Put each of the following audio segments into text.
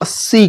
80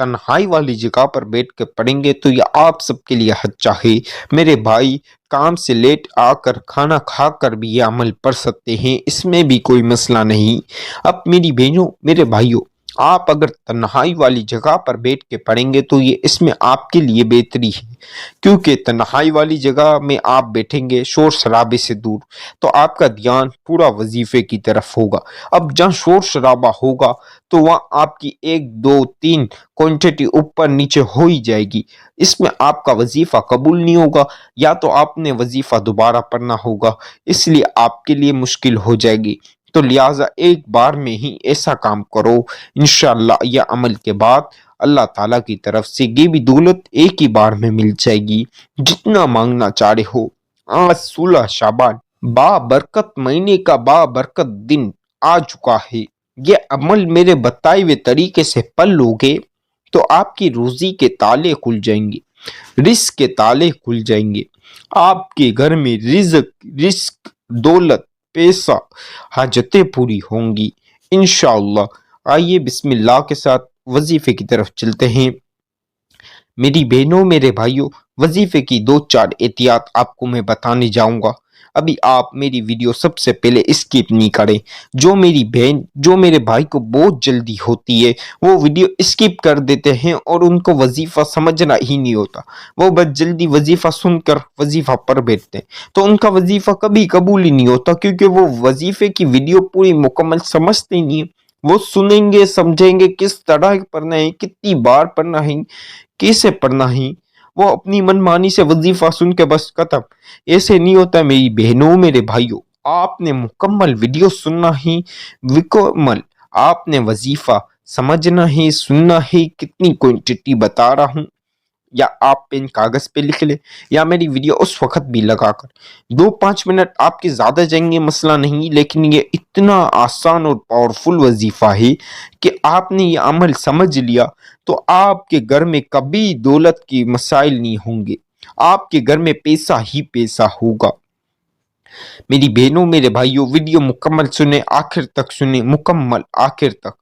تنہائی والی جگہ پر بیٹھ کے پڑھیں گے تو یہ آپ سب کے لیے اچھا ہے۔ میرے بھائی کام سے لیٹ آ کر کھانا کھا کر بھی یہ عمل پڑھ سکتے ہیں، اس میں بھی کوئی مسئلہ نہیں۔ اب میری بہنوں میرے بھائیوں، آپ اگر تنہائی والی جگہ پر بیٹھ کے پڑھیں گے تو یہ اس میں آپ کے لیے بہتری ہے، کیونکہ تنہائی والی جگہ میں آپ بیٹھیں گے شور شرابے سے دور، تو آپ کا دھیان پورا وظیفے کی طرف ہوگا۔ اب جہاں شور شرابہ ہوگا تو وہاں آپ کی 1 2 3 کوانٹٹی اوپر نیچے ہو ہی جائے گی، اس میں آپ کا وظیفہ قبول نہیں ہوگا، یا تو آپ نے وظیفہ دوبارہ پڑھنا ہوگا، اس لیے آپ کے لیے مشکل ہو جائے گی۔ تو لہٰذا ایک بار میں ہی ایسا کام کرو، انشاءاللہ یہ عمل کے بعد اللہ تعالیٰ کی طرف سے یہ بھی دولت ایک ہی بار میں مل جائے گی، جتنا مانگنا چاہے ہو۔ آج 16 شعبان با برکت مہینے کا با برکت دن آ چکا ہے۔ یہ عمل میرے بتائے ہوئے طریقے سے پڑھ لو گے تو آپ کی روزی کے تالے کھل جائیں گے، رزق کے تالے کھل جائیں گے، آپ کے گھر میں رزق دولت پیسہ حاجتیں پوری ہوں گی انشاءاللہ۔ آئیے بسم اللہ کے ساتھ وظیفے کی طرف چلتے ہیں۔ میری بہنوں میرے بھائیوں، وظیفے کی 2-4 احتیاط آپ کو میں بتانے جاؤں گا۔ ابھی آپ میری ویڈیو سب سے پہلے اسکپ نہیں کریں۔ جو میری بہن جو میرے بھائی کو بہت جلدی ہوتی ہے وہ ویڈیو اسکپ کر دیتے ہیں اور ان کو وظیفہ سمجھنا ہی نہیں ہوتا، وہ بس جلدی وظیفہ سن کر وظیفہ پڑھ بیٹھتے ہیں، تو ان کا وظیفہ کبھی قبول ہی نہیں ہوتا، کیونکہ وہ وظیفے کی ویڈیو پوری مکمل سمجھتے ہی نہیں ہیں۔ وہ سنیں گے سمجھیں گے کس طرح پڑھنا ہے، کتنی بار پڑھنا ہے، کیسے پڑھنا ہے، وہ اپنی من مانی سے وظیفہ سن کے بس ختم۔ ایسے نہیں ہوتا میری بہنوں میرے بھائیوں، آپ نے مکمل ویڈیو سننا ہے، مکمل آپ نے وظیفہ سمجھنا ہے، سننا ہے، کتنی کوانٹٹی بتا رہا ہوں، یا آپ پین کاغذ پہ لکھ لیں یا میری ویڈیو اس وقت بھی لگا کر 2-5 منٹ آپ کے زیادہ جائیں گے مسئلہ نہیں، لیکن یہ اتنا آسان اور پاورفل وظیفہ ہے کہ آپ نے یہ عمل سمجھ لیا تو آپ کے گھر میں کبھی دولت کی مسائل نہیں ہوں گے، آپ کے گھر میں پیسہ ہی پیسہ ہوگا۔ میری بہنوں میرے بھائیوں، ویڈیو مکمل سنیں، آخر تک سنیں، مکمل آخر تک۔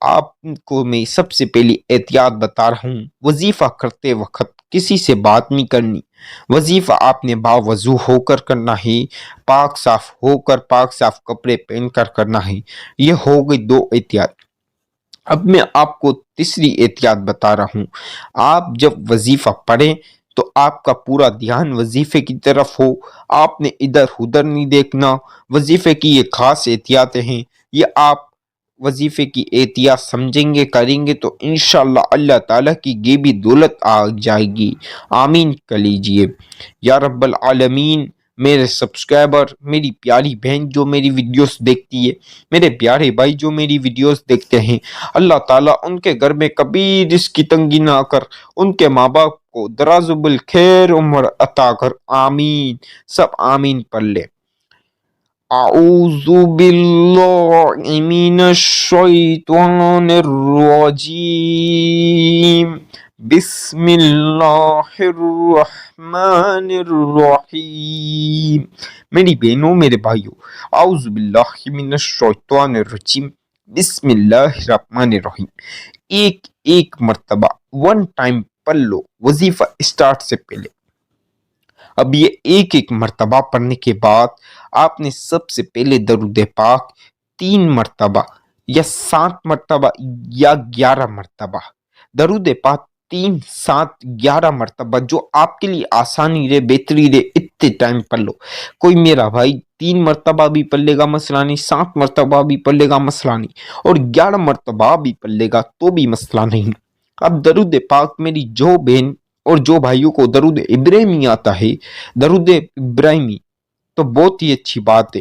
آپ کو میں سب سے پہلی احتیاط بتا رہا ہوں، وظیفہ کرتے وقت کسی سے بات نہیں کرنی۔ وظیفہ آپ نے باوضو ہو کر کرنا ہے، پاک صاف ہو کر، پاک صاف کپڑے پہن کر کرنا ہے۔ یہ ہو گئی 2 احتیاط۔ اب میں آپ کو تیسری احتیاط بتا رہا ہوں۔ آپ جب وظیفہ پڑھیں تو آپ کا پورا دھیان وظیفے کی طرف ہو، آپ نے ادھر ادھر نہیں دیکھنا۔ وظیفے کی یہ خاص احتیاطیں ہیں، یہ آپ وظیفے کی احتیاط سمجھیں گے کریں گے تو انشاءاللہ اللہ تعالیٰ کی یہ بھی دولت آ جائے گی۔ آمین کر لیجئے یا رب العالمین۔ میرے سبسکرائبر، میری پیاری بہن جو میری ویڈیوز دیکھتی ہے، میرے پیارے بھائی جو میری ویڈیوز دیکھتے ہیں، اللہ تعالیٰ ان کے گھر میں کبھی رزق کی تنگی نہ کر، ان کے ماں باپ کو دراز بالخیر عمر عطا کر۔ آمین، سب آمین پڑھ لے۔ اعوذ باللہ من الشیطان الرجیم، بسم اللہ الرحمن الرحیم۔ میری بہنوں میرے بھائیوں، اعوذ باللہ من الشیطان الرجیم، بسم اللہ الرحمن الرحیم۔ ایک مرتبہ 1 ٹائم پڑھ لو وظیفہ اسٹارٹ سے پہلے۔ اب یہ ایک مرتبہ پڑھنے کے بعد آپ نے سب سے پہلے درود پاک 3 مرتبہ یا 7 مرتبہ یا 11 مرتبہ، درود پاک 3 7 11 مرتبہ، جو آپ کے لیے آسانی رہے، بہتری رہے، اتنے ٹائم پڑھ لو۔ کوئی میرا بھائی 3 مرتبہ بھی پڑھ لے گا مسئلہ نہیں، 7 مرتبہ بھی پڑھ لے گا مسئلہ نہیں، اور 11 مرتبہ بھی پڑھ لے گا تو بھی مسئلہ نہیں۔ اب درود پاک میری جو بہن اور جو بھائیوں کو درود ابراہیمی آتا ہے، درود ابراہیمی تو بہت ہی اچھی بات ہے۔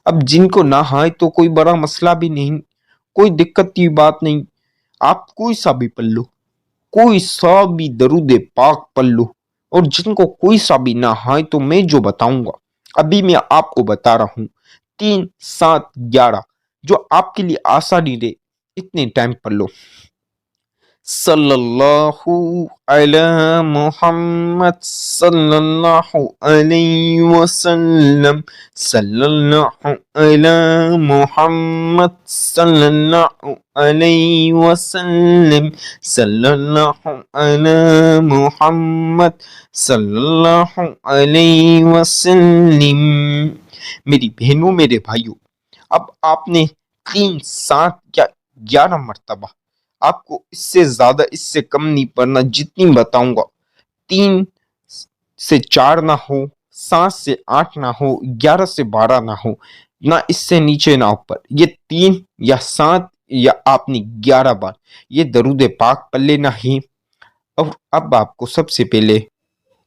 اب جن کو نہ آئے تو کوئی بڑا مسئلہ بھی نہیں، کوئی دقت کی بات نہیں، آپ کوئی سا بھی پڑھ لو، کوئی سا بھی درود پاک پڑھ لو، اور جن کو کوئی سا بھی نہ آئے تو میں جو بتاؤں گا ابھی میں آپ کو بتا رہا ہوں، 3 7 11 جو آپ کے لیے آسانی رہے اتنے ٹائم پڑھ لو۔ صلی اللہ علی محمد صلی اللہ علیہ وسلم صلی اللہ علی محمد صلی اللہ علیہ وسلم صلی اللہ علی محمد صلی اللہ علیہ وسلم۔ میری بہنوں میرے بھائیوں، اب آپ نے 3 7 یا 11 مرتبہ، آپ کو اس سے زیادہ اس سے کم نہیں پڑھنا، جتنی بتاؤں گا 3 سے 4 نہ ہو، 7 سے 8 نہ ہو، 11 سے 12 نہ ہو، نہ اس سے نیچے نہ اوپر، یہ 3 یا 7 یا آپ نے 11 بار یہ درود پاک پڑھ لینا ہے۔ اور اب آپ کو سب سے پہلے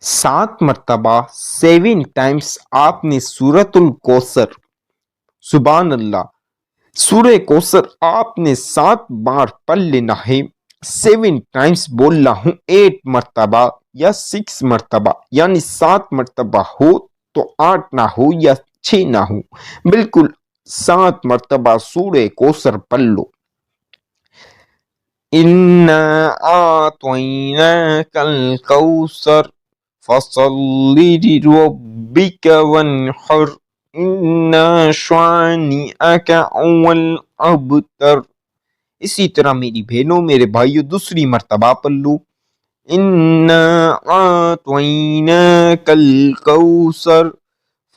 7 مرتبہ 7 ٹائمز آپ نے سورۃ الکوثر، سبحان اللہ، سورہ کوثر آپ نے 7 بار پڑھ لینا ہے۔ 7 ٹائمز بول رہا ہوں، 8 مرتبہ یا 6 مرتبہ، یعنی 7 مرتبہ ہو تو 8 نہ ہو یا 6 نہ ہو، بالکل 7 مرتبہ سورہ کوثر پڑھ لو۔ اِنَّا أَعْطَيْنَاكَ الْكَوْثَرَ فَصَلِّ لِرَبِّكَ وَانْحَرْ اِنَّا شَانِئَكَ هُوَ الْأَبْتَرُ۔ اسی طرح میری بہنوں میرے بھائیوں دوسری مرتبہ پڑھ لو، اِنَّا أَعْطَيْنَاكَ الْكَوْثَرَ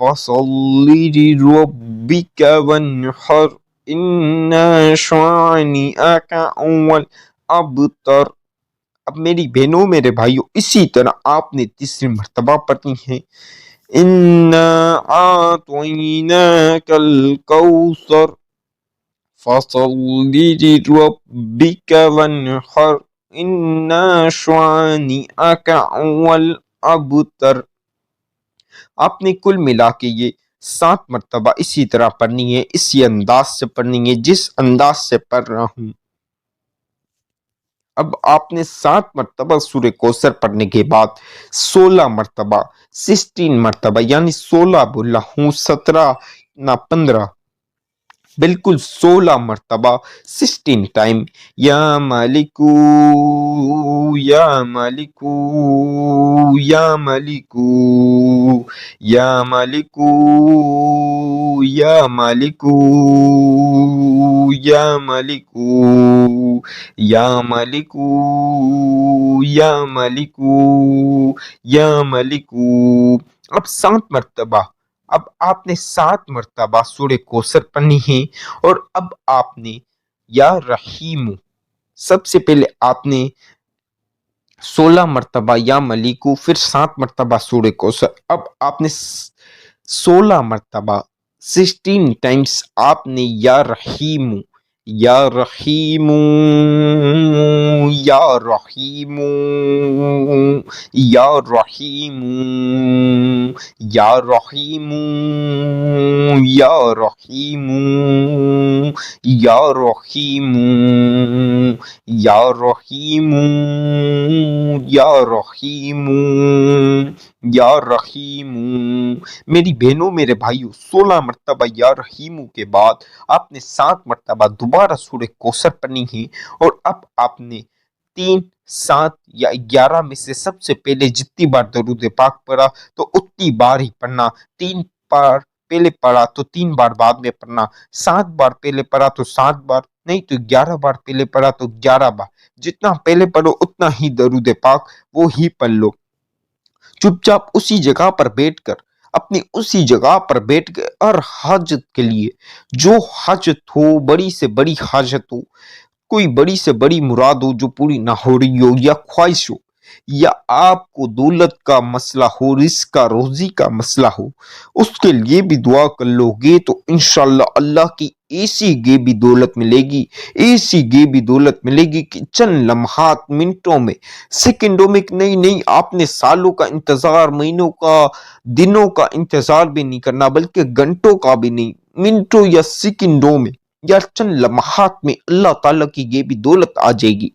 فَصَلِّ لِرَبِّكَ وَانْحَرْ اِنَّا شَانِئَكَ هُوَ الْأَبْتَرُ۔ اب میری بہنوں میرے بھائیوں اسی طرح آپ نے تیسری مرتبہ پڑھنی ہے، اِنَّا أَعْطَيْنَاكَ الْكَوْثَرَ فَصَلِّ لِرَبِّكَ وَانْحَرْ اِنَّا شَانِئَكَ هُوَ الْأَبْتَرُ۔ آپ نے کل ملا کے یہ 7 مرتبہ اسی طرح پڑھنی ہے، اسی انداز سے پڑھنی ہے جس انداز سے پڑھ رہا ہوں۔ اب آپ نے 7 مرتبہ سورہ کوثر پڑھنے کے بعد 16 مرتبہ 16 مرتبہ یعنی 16 بولا ہوں، 17 نہ 15، بالکل 16 مرتبہ 16 ٹائم، یا مالکو یا مالکو یا مالکو یا مالکو یا مالکو یا مالکو یا مالکو یا مالکو یا مالکو۔ اب 7 مرتبہ، اب آپ نے 7 مرتبہ سورہ کوثر پڑھنی ہے، اور اب آپ نے یا رحیم، سب سے پہلے آپ نے 16 مرتبہ یا ملیکو، پھر 7 مرتبہ سورہ کوثر، اب آپ نے 16 مرتبہ 16 ٹائمز آپ نے یا رحیم یا رحیم یا رحیم یا رحیم یا رحیم یا رحیم یا رحیم یا رحیم یا رحیم یا رحیم۔ میری بہنوں میرے بھائیوں 16 مرتبہ یا رحیم کے بعد آپ نے 7 مرتبہ دوبارہ سورہ کوثر پڑھنی ہے، اور اب آپ نے 3 7 یا 11 میں سے سب سے پہلے جتنی بار درود پاک پڑھا تو اتنی بار ہی پڑھنا، 3 بار پہلے پڑھا تو 3 بار بعد میں پڑھنا، 7 بار پہلے پڑھا تو 7 بار نہیں تو 11 بار پہلے پڑھا تو 11 بار، جتنا پہلے پڑھو اتنا ہی درود پاک وہ ہی پڑھ لو۔ چپ چاپ اسی جگہ پر بیٹھ کر، اپنی اسی جگہ پر بیٹھ کے ہر حاجت کے لیے، جو حاجت ہو، بڑی سے بڑی حاجت ہو، کوئی بڑی سے بڑی مراد ہو جو پوری نہ ہو رہی ہو، یا خواہش ہو، یا آپ کو دولت کا مسئلہ ہو، رزق کا روزی کا مسئلہ ہو، اس کے لیے بھی دعا کر لو گے تو انشاءاللہ اللہ کی ایسی غیبی دولت ملے گی، ایسی غیبی دولت ملے گی کہ چند لمحات، منٹوں میں، سیکنڈوں میں نہیں، آپ نے سالوں کا انتظار، مہینوں کا، دنوں کا انتظار بھی نہیں کرنا، بلکہ گھنٹوں کا بھی نہیں، منٹوں یا سیکنڈوں میں یا چند لمحات میں اللہ تعالیٰ کی غیبی دولت آ جائے گی،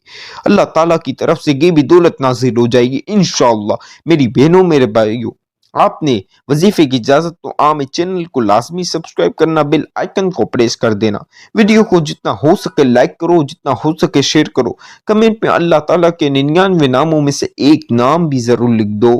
اللہ تعالیٰ کی طرف سے غیبی دولت نازل ہو جائے گی انشاءاللہ۔ میری بہنوں میرے بھائیوں آپ نے وظیفے کی اجازت تو عام چینل کو لازمی سبسکرائب کرنا، بیل آئیکن کو پریس کر دینا، ویڈیو کو جتنا ہو سکے لائک کرو، جتنا ہو سکے شیئر کرو، کمنٹ میں اللہ تعالیٰ کے 99 ناموں میں سے ایک نام بھی ضرور لکھ دو۔